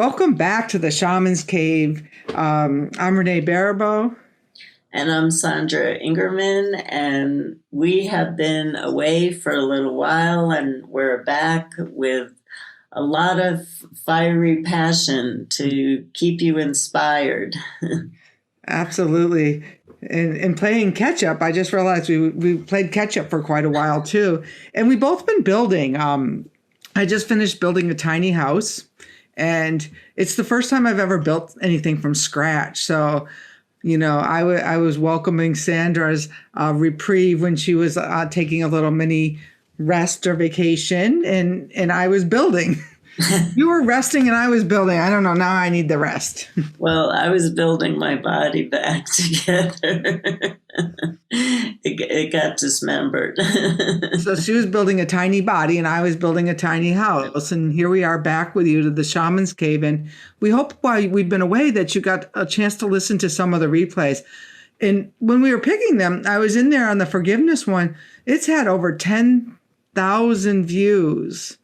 Welcome back to the Shamans Cave. I'm Renee Baribeau. And I'm Sandra Ingerman, and we have been away for a little while, and we're back with a lot of fiery passion to keep you inspired. Absolutely. And playing catch up, I just realized we played catch up for quite a while too. And we've both been building. I just finished building a tiny house, and it's the first time I've ever built anything from scratch. So, I was welcoming Sandra's reprieve when she was taking a little mini rest or vacation, and I was building. You were resting and I was building. I don't know. Now I need the rest. Well, I was building my body back together. It got dismembered. So she was building a tiny body and I was building a tiny house. And here we are back with you to the Shaman's Cave. And we hope while we've been away that you got a chance to listen to some of the replays. And when we were picking them, I was in there on the forgiveness one. It's had over 10,000 views.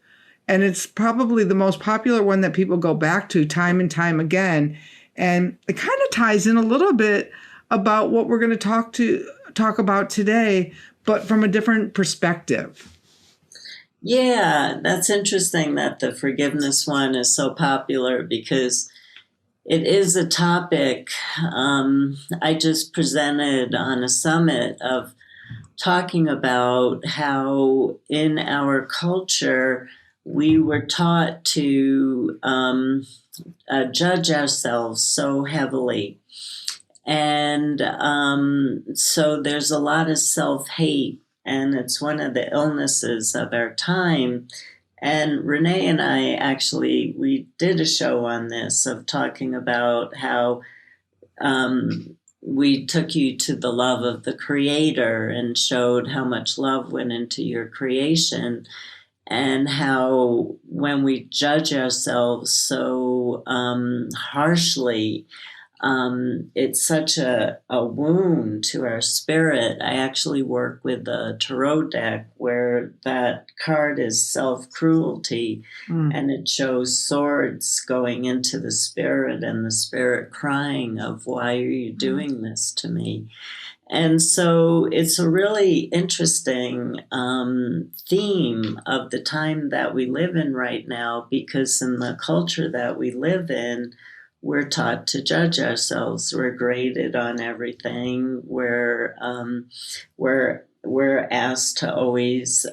And it's probably the most popular one that people go back to time and time again. And it kind of ties in a little bit about what we're going to talk about today, but from a different perspective. Yeah, that's interesting that the forgiveness one is so popular because it is a topic I just presented on a summit of talking about how in our culture, we were taught to judge ourselves so heavily. And so there's a lot of self-hate, and it's one of the illnesses of our time. And Renee and I we did a show on this of talking about how we took you to the love of the Creator and showed how much love went into your creation. And how when we judge ourselves so harshly, it's such a wound to our spirit. I actually work with the tarot deck where that card is self-cruelty, and it shows swords going into the spirit and the spirit crying of, why are you doing this to me? And so it's a really interesting theme of the time that we live in right now, because in the culture that we live in, we're taught to judge ourselves. We're graded on everything. We're asked to always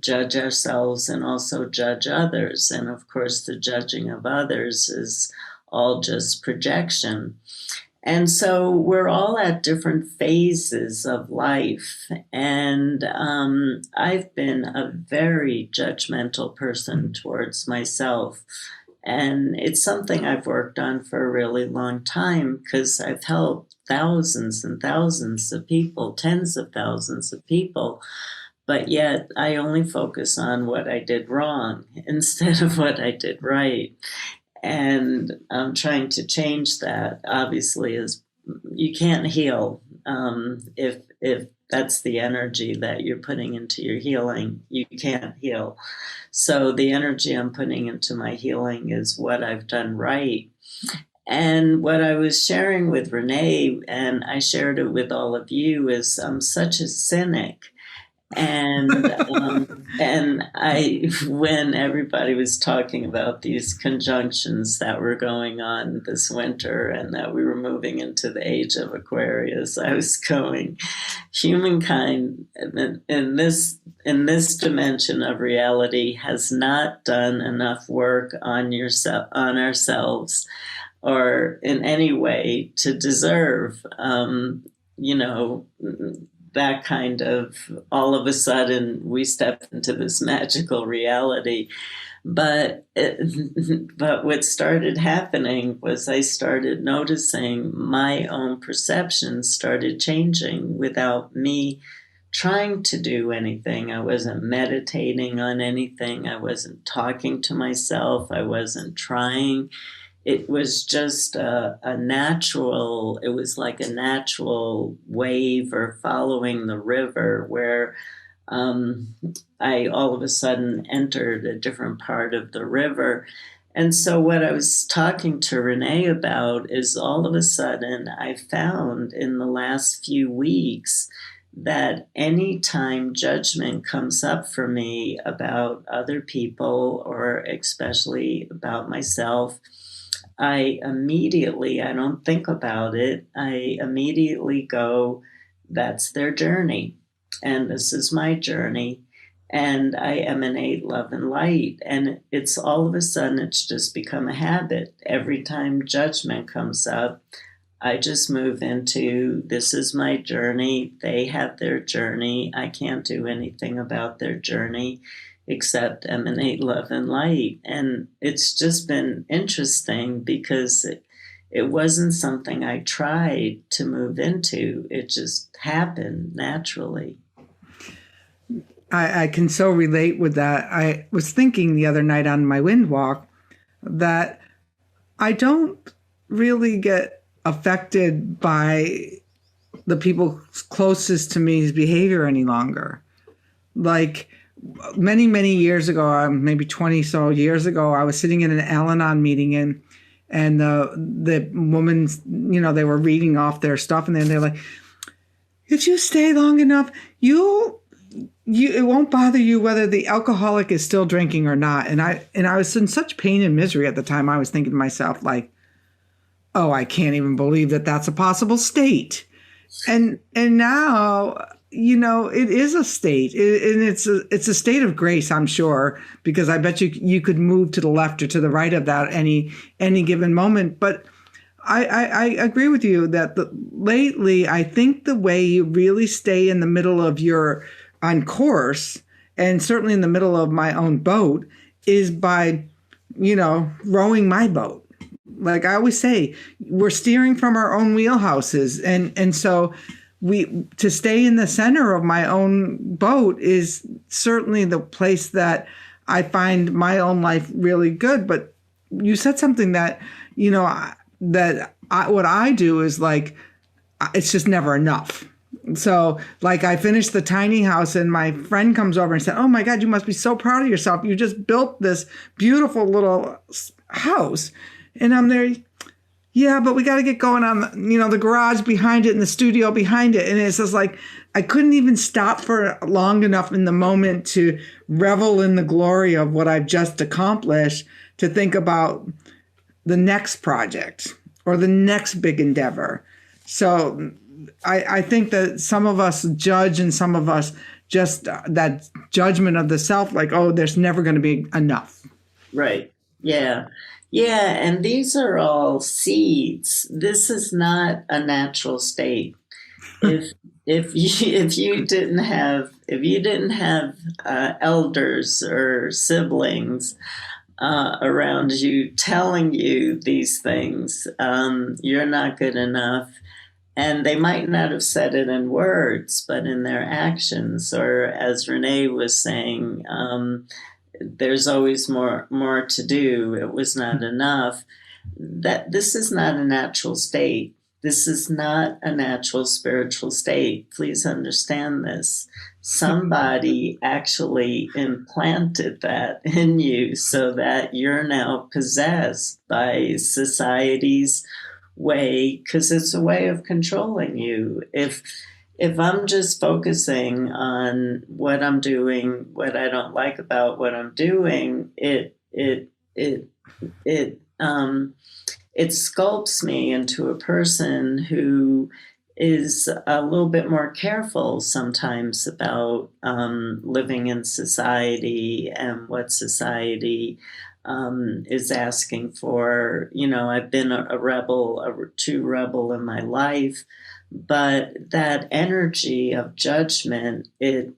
judge ourselves and also judge others. And of course, the judging of others is all just projection. And so we're all at different phases of life. And I've been a very judgmental person towards myself. And it's something I've worked on for a really long time because I've helped thousands and thousands of people, tens of thousands of people. But yet I only focus on what I did wrong instead of what I did right. And I'm trying to change that. Obviously, is you can't heal if that's the energy that you're putting into your healing. You can't heal. So the energy I'm putting into my healing is what I've done right. And what I was sharing with Renee, and I shared it with all of you, is I'm such a cynic. And when everybody was talking about these conjunctions that were going on this winter and that we were moving into the age of Aquarius, I was going, humankind in this dimension of reality has not done enough work on ourselves or in any way to deserve, that kind of, all of a sudden we step into this magical reality. But what started happening was I started noticing my own perceptions started changing without me trying to do anything. I wasn't meditating on anything. I wasn't talking to myself. I wasn't trying. It was just a natural, it was like a natural wave or following the river where I all of a sudden entered a different part of the river. And so what I was talking to Renee about is all of a sudden I found in the last few weeks that anytime judgment comes up for me about other people or especially about myself, I don't think about it. I immediately go, that's their journey. And this is my journey. And I emanate love and light. And it's all of a sudden, it's just become a habit. Every time judgment comes up, I just move into, this is my journey. They have their journey. I can't do anything about their journey except emanate love and light. And it's just been interesting because it wasn't something I tried to move into. It just happened naturally. I can so relate with that. I was thinking the other night on my wind walk that I don't really get affected by the people closest to me's behavior any longer. Like many, many years ago, maybe 20 so years ago, I was sitting in an Al-Anon meeting and the woman, they were reading off their stuff and then they're like, if you stay long enough, it won't bother you whether the alcoholic is still drinking or not. And I was in such pain and misery at the time. I was thinking to myself, like, oh, I can't even believe that that's a possible state. And now, it is a state, and it's a state of grace, I'm sure, because I bet you could move to the left or to the right of that any given moment. But I agree with you that lately, I think the way you really stay in the middle of your on course, and certainly in the middle of my own boat, is by, rowing my boat. Like I always say, we're steering from our own wheelhouses. And so to stay in the center of my own boat is certainly the place that I find my own life really good. But you said something that, what I do is like, it's just never enough. So like I finished the tiny house and my friend comes over and said, oh my God, you must be so proud of yourself. You just built this beautiful little house. And I'm there, yeah, but we got to get going on, the garage behind it and the studio behind it. And it's just like, I couldn't even stop for long enough in the moment to revel in the glory of what I've just accomplished to think about the next project or the next big endeavor. So I think that some of us judge and some of us just that judgment of the self, like, oh, there's never going to be enough. Right. Yeah. Yeah. And these are all seeds. This is not a natural state. If you didn't have elders or siblings around you telling you these things, you're not good enough. And they might not have said it in words, but in their actions, or as Renee was saying, there's always more to do. It was not enough. That this is not a natural state. This is not a natural spiritual state. Please understand this. Somebody actually implanted that in you so that you're now possessed by society's way, because it's a way of controlling you. If I'm just focusing on what I'm doing, what I don't like about what I'm doing, it sculpts me into a person who is a little bit more careful sometimes about living in society and what society is asking for. I've been a rebel, a true rebel in my life, but that energy of judgment, it's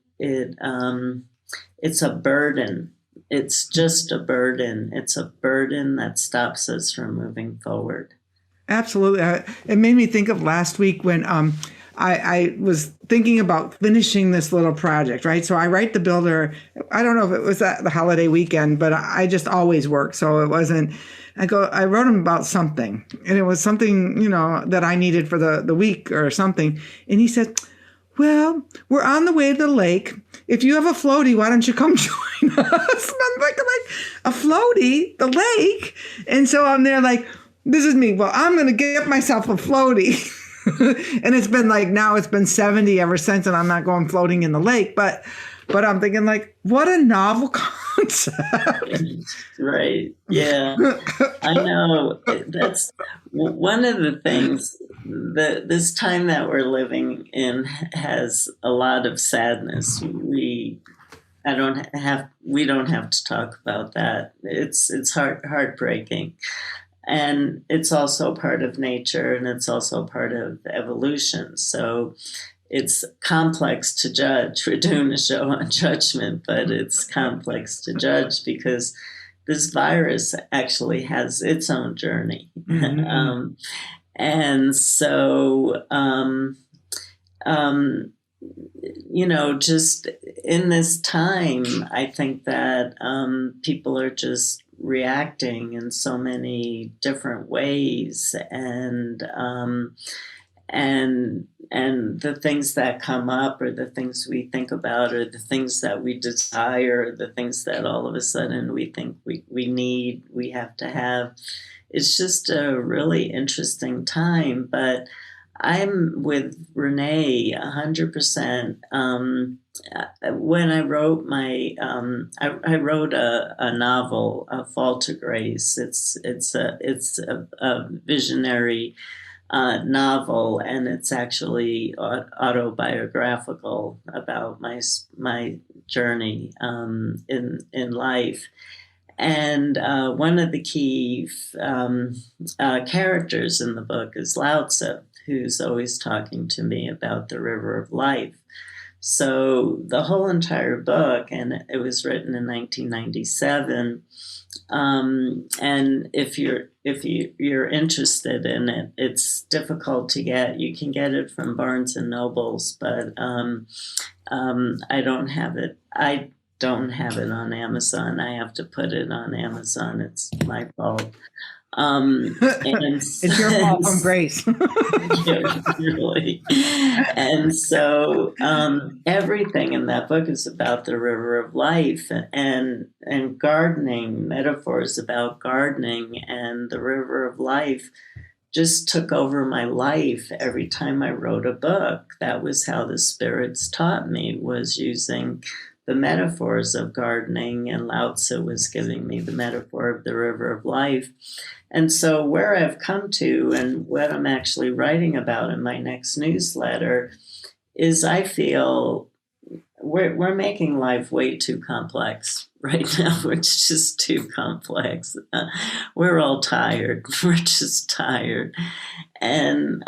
a burden. It's just a burden. It's a burden that stops us from moving forward. Absolutely. It made me think of last week when I was thinking about finishing this little project, right? So I write the builder. I don't know if it was at the holiday weekend, but I just always work. So it wasn't, I wrote him about something, and it was something, that I needed for the week or something. And he said, well, we're on the way to the lake. If you have a floaty, why don't you come join us? And I'm like a floaty, the lake. And so I'm there like, this is me. Well, I'm going to get myself a floaty. And it's been like, now it's been 70 ever since, and I'm not going floating in the lake. But I'm thinking like, what a novel concept. Right. Yeah. I know. That's one of the things that this time that we're living in has a lot of sadness. We don't have to talk about that. It's heartbreaking. And it's also part of nature, and it's also part of evolution. So it's complex to judge. We're doing a show on judgment, but it's complex to judge because this virus actually has its own journey. Mm-hmm. And so, just in this time, I think that people are just reacting in so many different ways, and the things that come up, or the things we think about, or the things that we desire, the things that all of a sudden we think we need, we have to have. It's just a really interesting time, but I'm with Renee 100%. When I wrote I wrote a novel, A Fall to Grace. It's a visionary novel, and it's actually autobiographical about my journey in life. And one of the key characters in the book is Lao Tzu, who's always talking to me about the river of life. So the whole entire book, and it was written in 1997. And if you're interested in it, it's difficult to get. You can get it from Barnes and Nobles, but I don't have it. I don't have it on Amazon. I have to put it on Amazon. It's my fault. It's your fault from Grace. Yeah, really. And so everything in that book is about the river of life, and gardening, metaphors about gardening, and the river of life just took over my life every time I wrote a book. That was how the spirits taught me, was using the metaphors of gardening, and Lao Tzu was giving me the metaphor of the river of life. And so where I've come to, and what I'm actually writing about in my next newsletter, is I feel we're making life way too complex right now. It's just too complex. We're all tired. We're just tired. And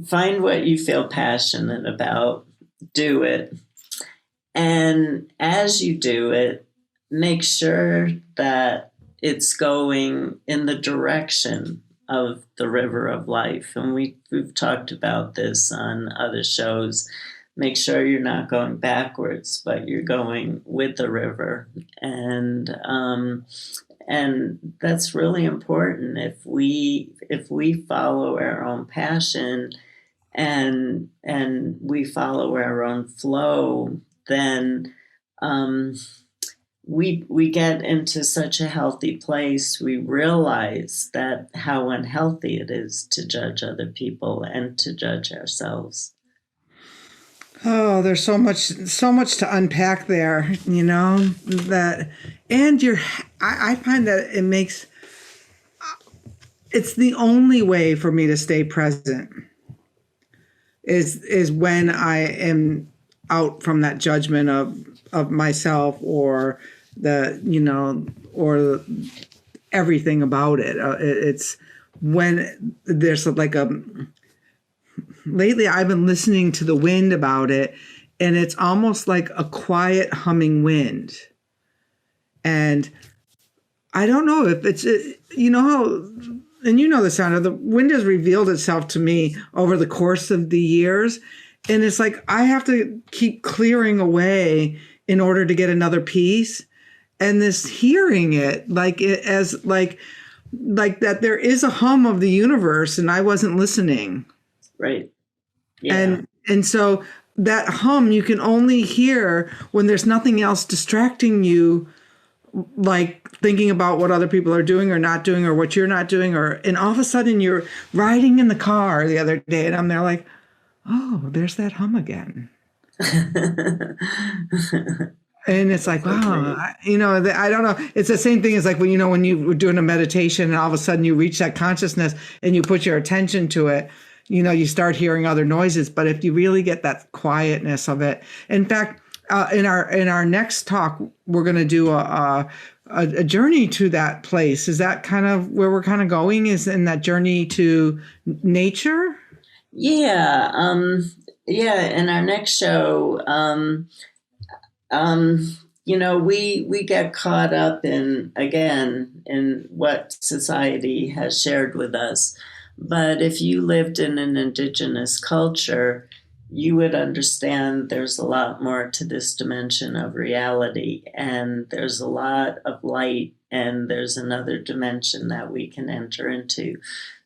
find what you feel passionate about. Do it. And as you do it, make sure that it's going in the direction of the river of life. And we've talked about this on other shows. Make sure you're not going backwards, but you're going with the river. And that's really important. If we follow our own passion and we follow our own flow, then we get into such a healthy place. We realize that how unhealthy it is to judge other people and to judge ourselves. Oh, there's so much to unpack there, that, and I find that it's the only way for me to stay present is when I am out from that judgment of myself, or or everything about it. It's when there's lately I've been listening to the wind about it, and it's almost like a quiet humming wind. And I don't know if it's, how, and the Sandra, the wind has revealed itself to me over the course of the years. And it's like, I have to keep clearing away in order to get another piece. And this hearing it as that there is a hum of the universe, and I wasn't listening. Right. Yeah. And so that hum you can only hear when there's nothing else distracting you, like thinking about what other people are doing or not doing or what you're not doing, and all of a sudden you're riding in the car the other day and I'm there like, oh, there's that hum again. And it's like, wow, I don't know. It's the same thing as like when you were doing a meditation and all of a sudden you reach that consciousness and you put your attention to it, you start hearing other noises. But if you really get that quietness of it, in fact, in our next talk, we're going to do a journey to that place. Is that kind of where we're kind of going? Is in that journey to nature? Yeah. In our next show, we get caught up in what society has shared with us. But if you lived in an indigenous culture, you would understand there's a lot more to this dimension of reality, and there's a lot of light, and there's another dimension that we can enter into.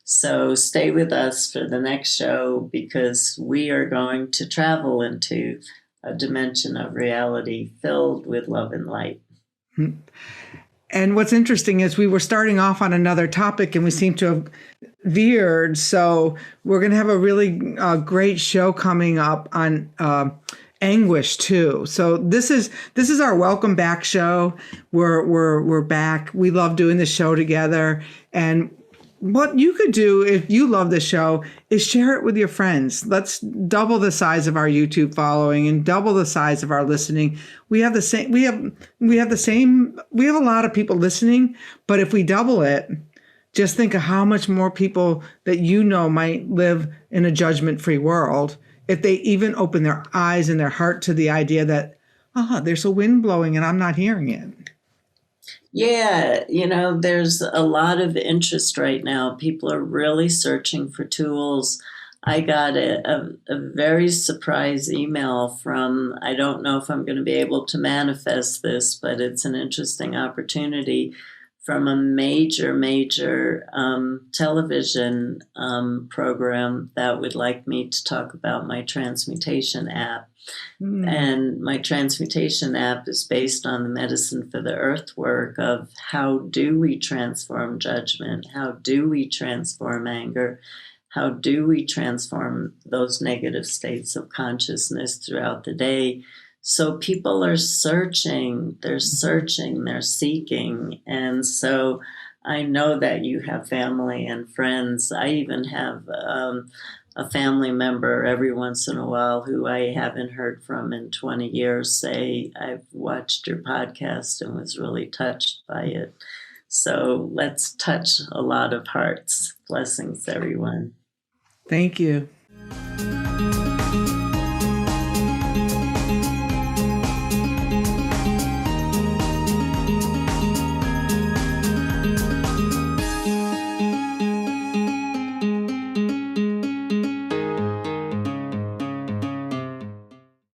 So stay with us for the next show, because we are going to travel into a dimension of reality filled with love and light. And what's interesting is we were starting off on another topic and we seem to have veered. So we're going to have a really great show coming up on anguish too. So this is our welcome back show. We're back. We love doing the show together. And what you could do if you love the show is share it with your friends. Let's double the size of our YouTube following and double the size of our listening. We have a lot of people listening, but if we double it, just think of how much more people that might live in a judgment-free world if they even open their eyes and their heart to the idea that, there's a wind blowing and I'm not hearing it. Yeah, there's a lot of interest right now. People are really searching for tools. I got a very surprise email from, I don't know if I'm going to be able to manifest this, but it's an interesting opportunity, from a major television program that would like me to talk about my transmutation app. And my transmutation app is based on the Medicine for the Earth work of how do we transform judgment? How do we transform anger? How do we transform those negative states of consciousness throughout the day? So people are searching, they're seeking. And so I know that you have family and friends. I even have a family member every once in a while who I haven't heard from in 20 years say, I've watched your podcast and was really touched by it. So let's touch a lot of hearts. Blessings, everyone. Thank you.